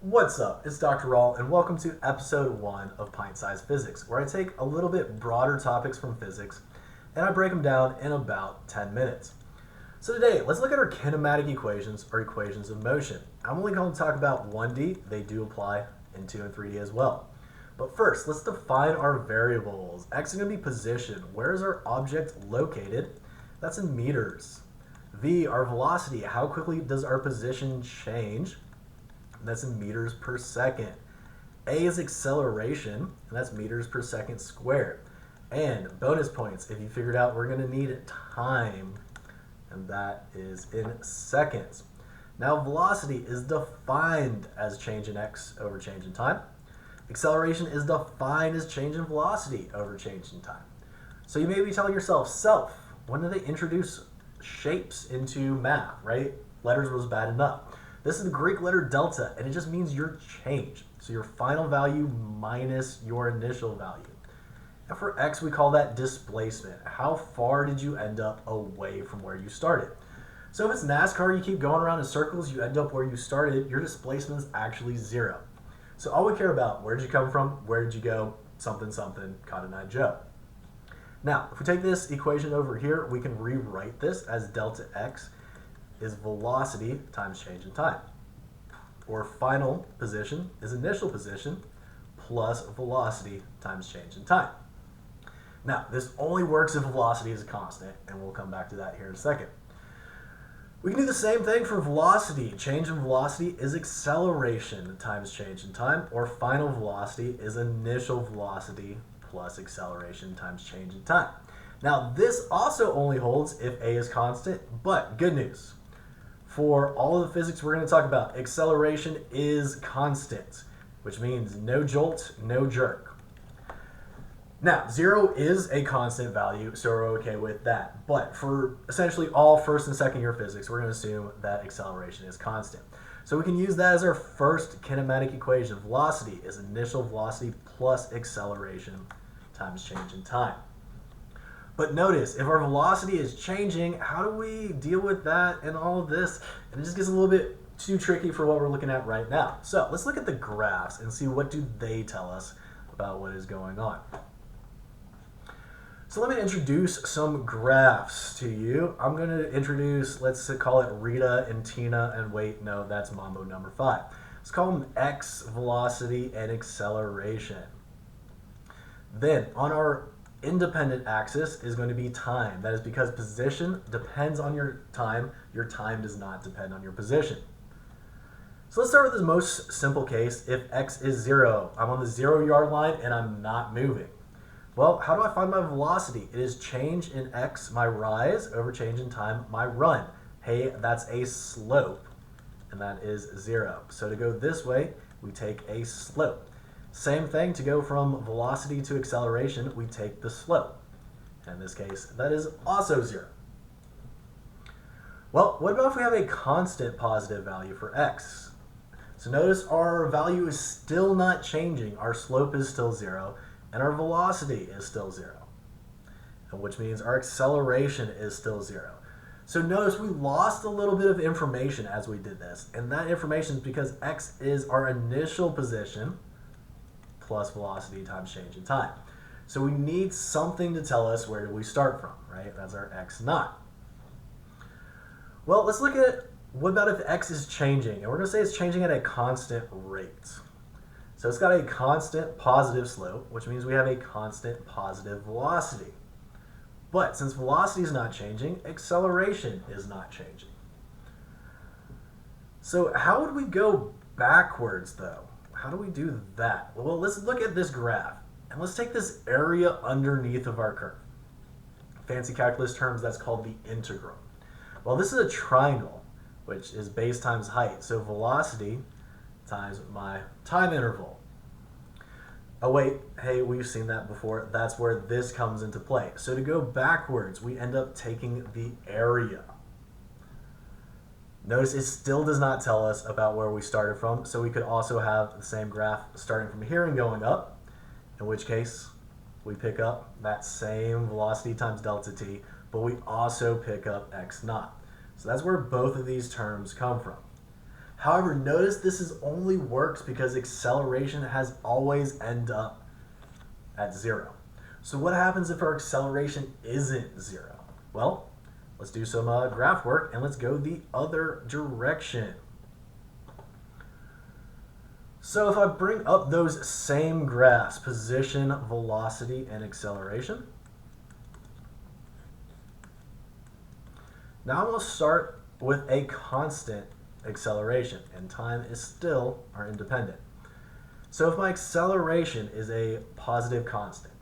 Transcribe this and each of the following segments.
What's up? It's Dr. Rawl, and welcome to episode 1 of Pint-sized Physics, where I take a little bit broader topics from physics and I break them down in about 10 minutes. So today, let's look at our kinematic equations, or equations of motion. I'm only going to talk about 1D. They do apply in 2 and 3D as well. But first, let's define our variables. X is going to be position. Where is our object located? That's in meters. V, our velocity. How quickly does our position change? That's in meters per second. A is acceleration, and that's meters per second squared. And bonus points, if you figured out we're going to need time, and that is in seconds. Now velocity is defined as change in x over change in time. Acceleration is defined as change in velocity over change in time. So you may be telling yourself, when did they introduce shapes into math, right? Letters was bad enough. This is the Greek letter delta, and it just means your change. So your final value minus your initial value. And for x, we call that displacement. How far did you end up away from where you started? So if it's NASCAR, you keep going around in circles, you end up where you started, your displacement is actually 0. So all we care about, where did you come from, where did you go, something, something, Cotton Eye Joe. Now, if we take this equation over here, we can rewrite this as delta x is velocity times change in time. Or final position is initial position plus velocity times change in time. Now, this only works if velocity is a constant, and we'll come back to that here in a second. We can do the same thing for velocity. Change in velocity is acceleration times change in time, or final velocity is initial velocity plus acceleration times change in time. Now, this also only holds if A is constant, but good news. For all of the physics we're going to talk about, acceleration is constant, which means no jolt, no jerk. Now, 0 is a constant value, so we're okay with that. But for essentially all first and second year physics, we're going to assume that acceleration is constant. So we can use that as our first kinematic equation. Velocity is initial velocity plus acceleration times change in time. But notice, if our velocity is changing, how do we deal with that and all of this? And it just gets a little bit too tricky for what we're looking at right now. So let's look at the graphs and see what do they tell us about what is going on. So let me introduce some graphs to you. I'm going to introduce, let's call it Rita and Tina, and wait, no, that's Mambo number 5. Let's call them x, velocity, and acceleration. Then on our independent axis is going to be time. That is because position depends on your time does not depend on your position. So let's start with this most simple case. If x is 0, I'm on the 0-yard line and I'm not moving. Well, how do I find my velocity? It is change in x, my rise, over change in time, my run. Hey, that's a slope, and that is 0. So to go this way, we take a slope. Same thing, to go from velocity to acceleration, we take the slope. In this case, that is also 0. Well, what about if we have a constant positive value for x? So notice our value is still not changing. Our slope is still 0, and our velocity is still 0, which means our acceleration is still 0. So notice we lost a little bit of information as we did this, and that information is because x is our initial position plus velocity times change in time. So we need something to tell us where did we start from, right? That's our x naught. Well, let's look at what about if x is changing, and we're going to say it's changing at a constant rate. So it's got a constant positive slope, which means we have a constant positive velocity. But since velocity is not changing, acceleration is not changing. So how would we go backwards though? How do we do that? Well, let's look at this graph, and let's take this area underneath of our curve. Fancy calculus terms, that's called the integral. Well, this is a triangle, which is base times height. So velocity times my time interval. Oh wait, hey, we've seen that before. That's where this comes into play. So to go backwards, we end up taking the area. Notice it still does not tell us about where we started from, so we could also have the same graph starting from here and going up, in which case we pick up that same velocity times delta t, but we also pick up x naught. So that's where both of these terms come from. However, notice this is only works because acceleration has always end up at 0. So what happens if our acceleration isn't 0? Well, let's do some graph work and let's go the other direction. So if I bring up those same graphs, position, velocity, and acceleration, now I'm going to start with a constant acceleration, and time is still our independent. So if my acceleration is a positive constant,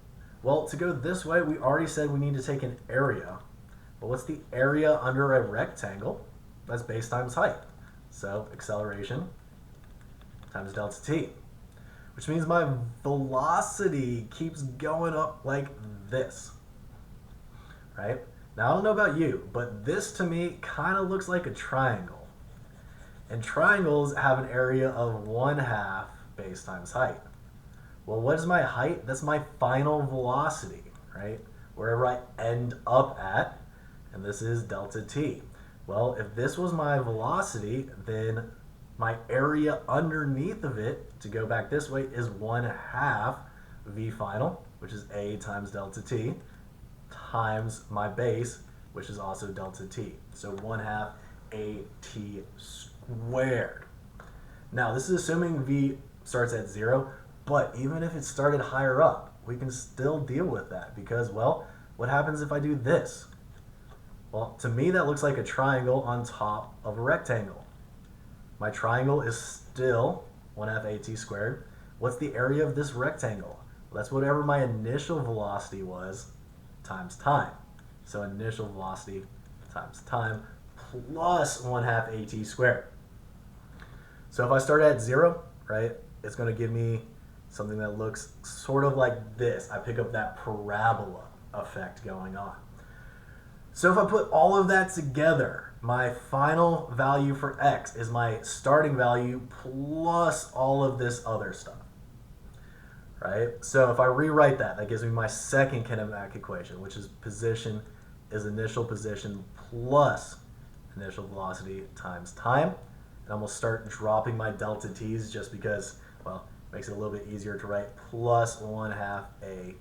well, to go this way, we already said we need to take an area. But what's the area under a rectangle? That's base times height. So acceleration times delta t, which means my velocity keeps going up like this, right? Now, I don't know about you, but this to me kind of looks like a triangle. And triangles have an area of 1/2 base times height. Well, what is my height? That's my final velocity, right? Wherever I end up at, and this is delta t. Well, if this was my velocity, then my area underneath of it, to go back this way, is 1/2 v final, which is a times delta t, times my base, which is also delta t. So 1/2 at squared. Now, this is assuming v starts at 0, but even if it started higher up, we can still deal with that because, well, what happens if I do this? Well, to me, that looks like a triangle on top of a rectangle. My triangle is still 1/2 at squared. What's the area of this rectangle? Well, that's whatever my initial velocity was times time. So initial velocity times time plus 1/2 at squared. So if I start at 0, right, it's going to give me something that looks sort of like this. I pick up that parabola effect going on. So if I put all of that together, my final value for x is my starting value plus all of this other stuff, right? So if I rewrite that, that gives me my second kinematic equation, which is position is initial position plus initial velocity times time. And I'm going to start dropping my delta t's just because, well, it makes it a little bit easier to write plus 1/2 at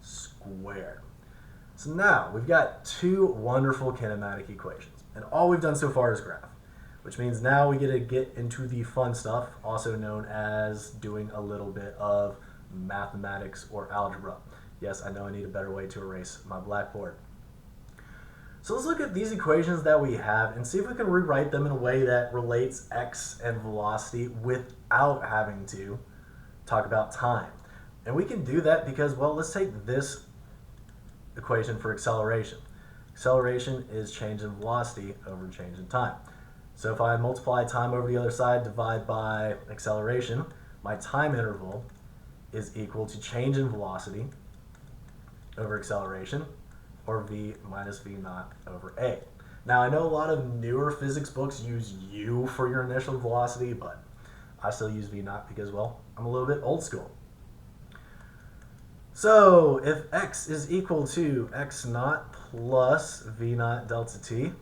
squared. So now we've got two wonderful kinematic equations, and all we've done so far is graph, which means now we get to get into the fun stuff, also known as doing a little bit of mathematics or algebra. Yes, I know I need a better way to erase my blackboard. So let's look at these equations that we have and see if we can rewrite them in a way that relates x and velocity without having to talk about time. And we can do that because, well, let's take this equation for acceleration. Acceleration is change in velocity over change in time. So if I multiply time over the other side, divide by acceleration, my time interval is equal to change in velocity over acceleration, or v minus v naught over a. Now, I know a lot of newer physics books use u for your initial velocity, but I still use v naught because, well, I'm a little bit old school. So if x is equal to x naught plus v naught delta t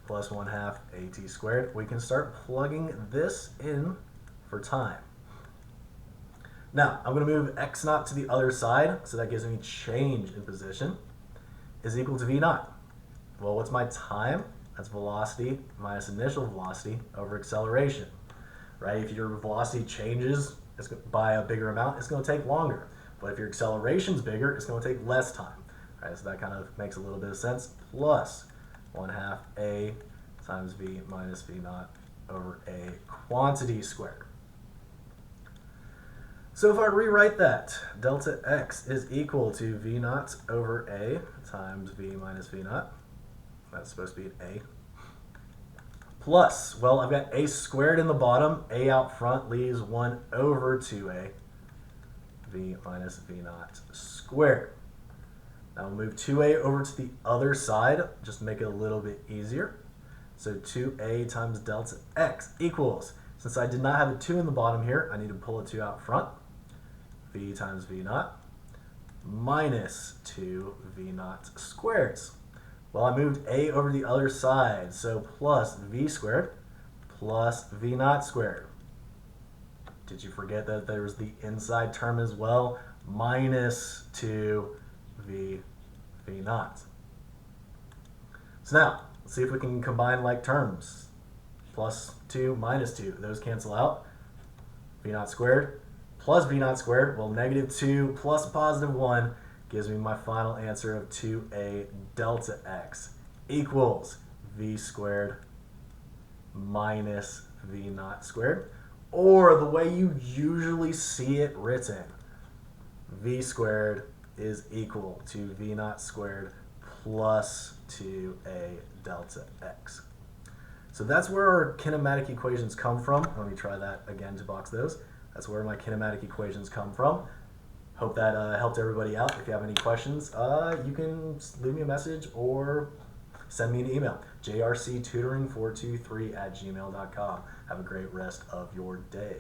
plus 1/2 at squared, we can start plugging this in for time. Now, I'm going to move x naught to the other side, so that gives me change in position is equal to v naught. Well, what's my time? That's velocity minus initial velocity over acceleration, right? If your velocity changes by a bigger amount, it's going to take longer. But if your acceleration's bigger, it's going to take less time, right? So that kind of makes a little bit of sense. Plus 1/2 a times v minus v naught over a quantity squared. So if I rewrite that, delta x is equal to v naught over a times v minus v naught. That's supposed to be an a. Plus, well, I've got a squared in the bottom. A out front leaves 1 over 2a v minus v naught squared. Now we'll move 2a over to the other side, just to make it a little bit easier. So 2a times delta x equals, since I did not have a 2 in the bottom here, I need to pull a 2 out front. V times v naught minus 2 v naught squareds. Well, I moved a over the other side, so plus v squared plus v naught squared. Did you forget that there was the inside term as well? Minus 2v naught. So now, let's see if we can combine like terms. Plus 2 minus 2, those cancel out. V naught squared plus v naught squared, well, negative 2 plus positive 1 gives me my final answer of 2a delta x equals v squared minus v naught squared, or the way you usually see it written, v squared is equal to v naught squared plus 2a delta x. So that's where our kinematic equations come from. Let me try that again to box those. That's where my kinematic equations come from. Hope that helped everybody out. If you have any questions, you can leave me a message or send me an email, jrctutoring423@gmail.com. Have a great rest of your day.